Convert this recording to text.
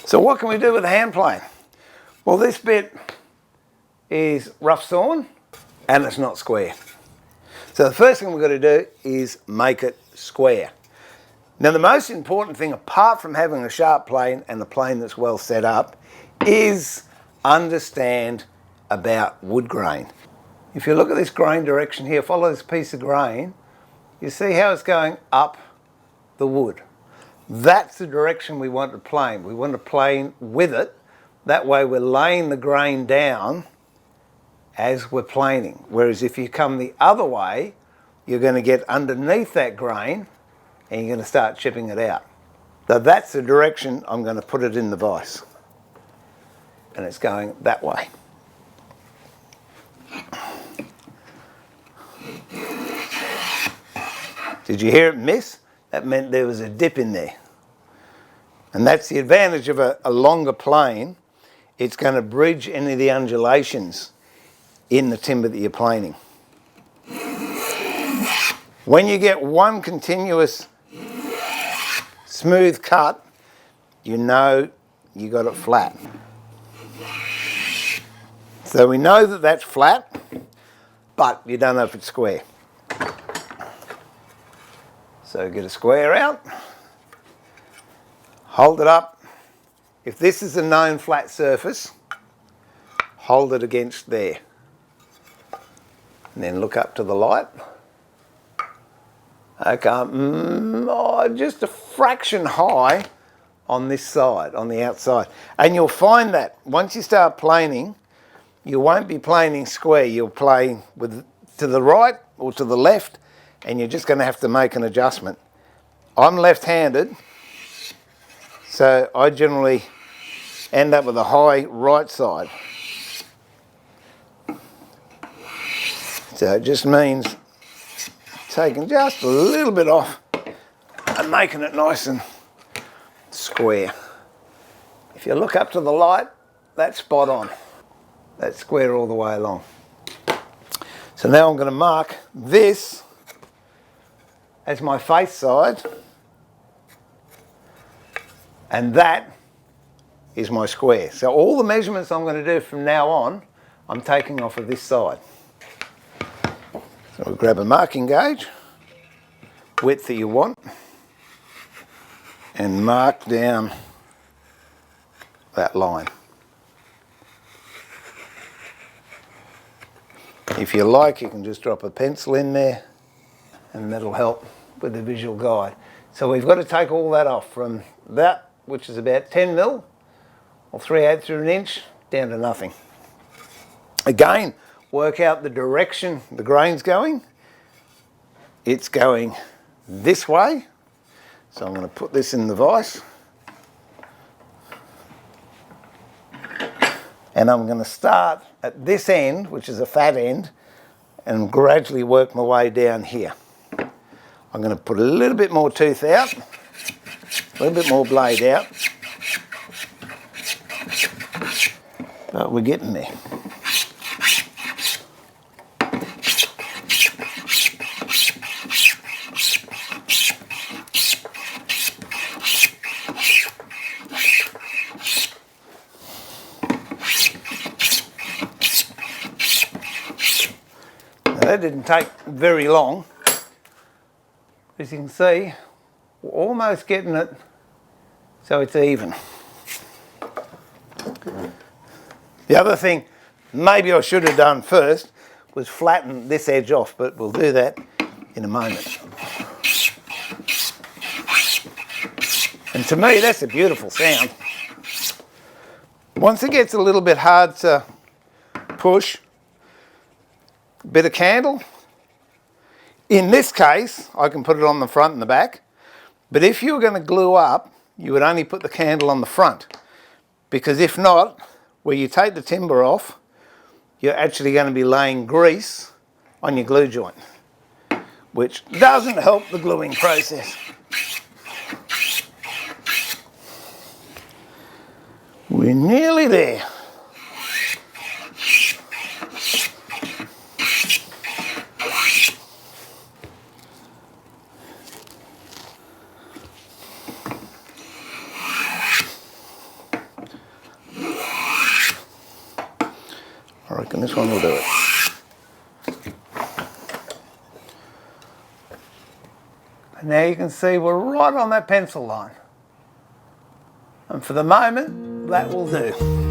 So what can we do with a hand plane? Well, this bit is rough sawn and it's not square. So the first thing we've got to do is make it square. Now the most important thing, apart from having a sharp plane and a plane that's well set up, is understand about wood grain. If you look at this grain direction here, follow this piece of grain, you see how it's going up the wood. That's the direction we want to plane. We want to plane with it. That way we're laying the grain down as we're planing. Whereas if you come the other way, you're going to get underneath that grain and you're going to start chipping it out. So that's the direction I'm going to put it in the vise. And it's going that way. Did you hear it miss? That meant there was a dip in there. And that's the advantage of a longer plane. It's going to bridge any of the undulations in the timber that you're planing. When you get one continuous smooth cut, you know you got it flat. So we know that that's flat, but you don't know if it's square. So get a square out, hold it up. If this is a known flat surface, hold it against there. And then look up to the light. Okay, just a fraction high on this side, on the outside. And you'll find that once you start planing, you won't be planing square. You'll plane with to the right or to the left, and you're just going to have to make an adjustment. I'm left-handed, so I generally end up with a high right side. So it just means taking just a little bit off and making it nice and square. If you look up to the light, that's spot on. That's square all the way along. So now I'm going to mark this as my face side, and that is my square. So all the measurements I'm going to do from now on, I'm taking off of this side. So we'll grab a marking gauge, width that you want, and mark down that line. If you like, you can just drop a pencil in there and that'll help with the visual guide. So we've got to take all that off from that, which is about 10 mil or 3/8 through an inch, down to nothing. Again, work out the direction the grain's going. It's going this way. So I'm going to put this in the vise. And I'm going to start at this end, which is a fat end, and gradually work my way down here. I'm going to put a little bit more tooth out, a little bit more blade out, but we're getting there. That didn't take very long. As you can see, we're almost getting it so it's even. The other thing maybe I should have done first was flatten this edge off, but we'll do that in a moment. And to me, that's a beautiful sound. Once it gets a little bit hard to push, a bit of candle. In this case, I can put it on the front and the back, but if you were going to glue up, you would only put the candle on the front, because if not, where you take the timber off, you're actually going to be laying grease on your glue joint, which doesn't help the gluing process. We're nearly there. I reckon this one will do it. And now you can see we're right on that pencil line. And for the moment, that will do.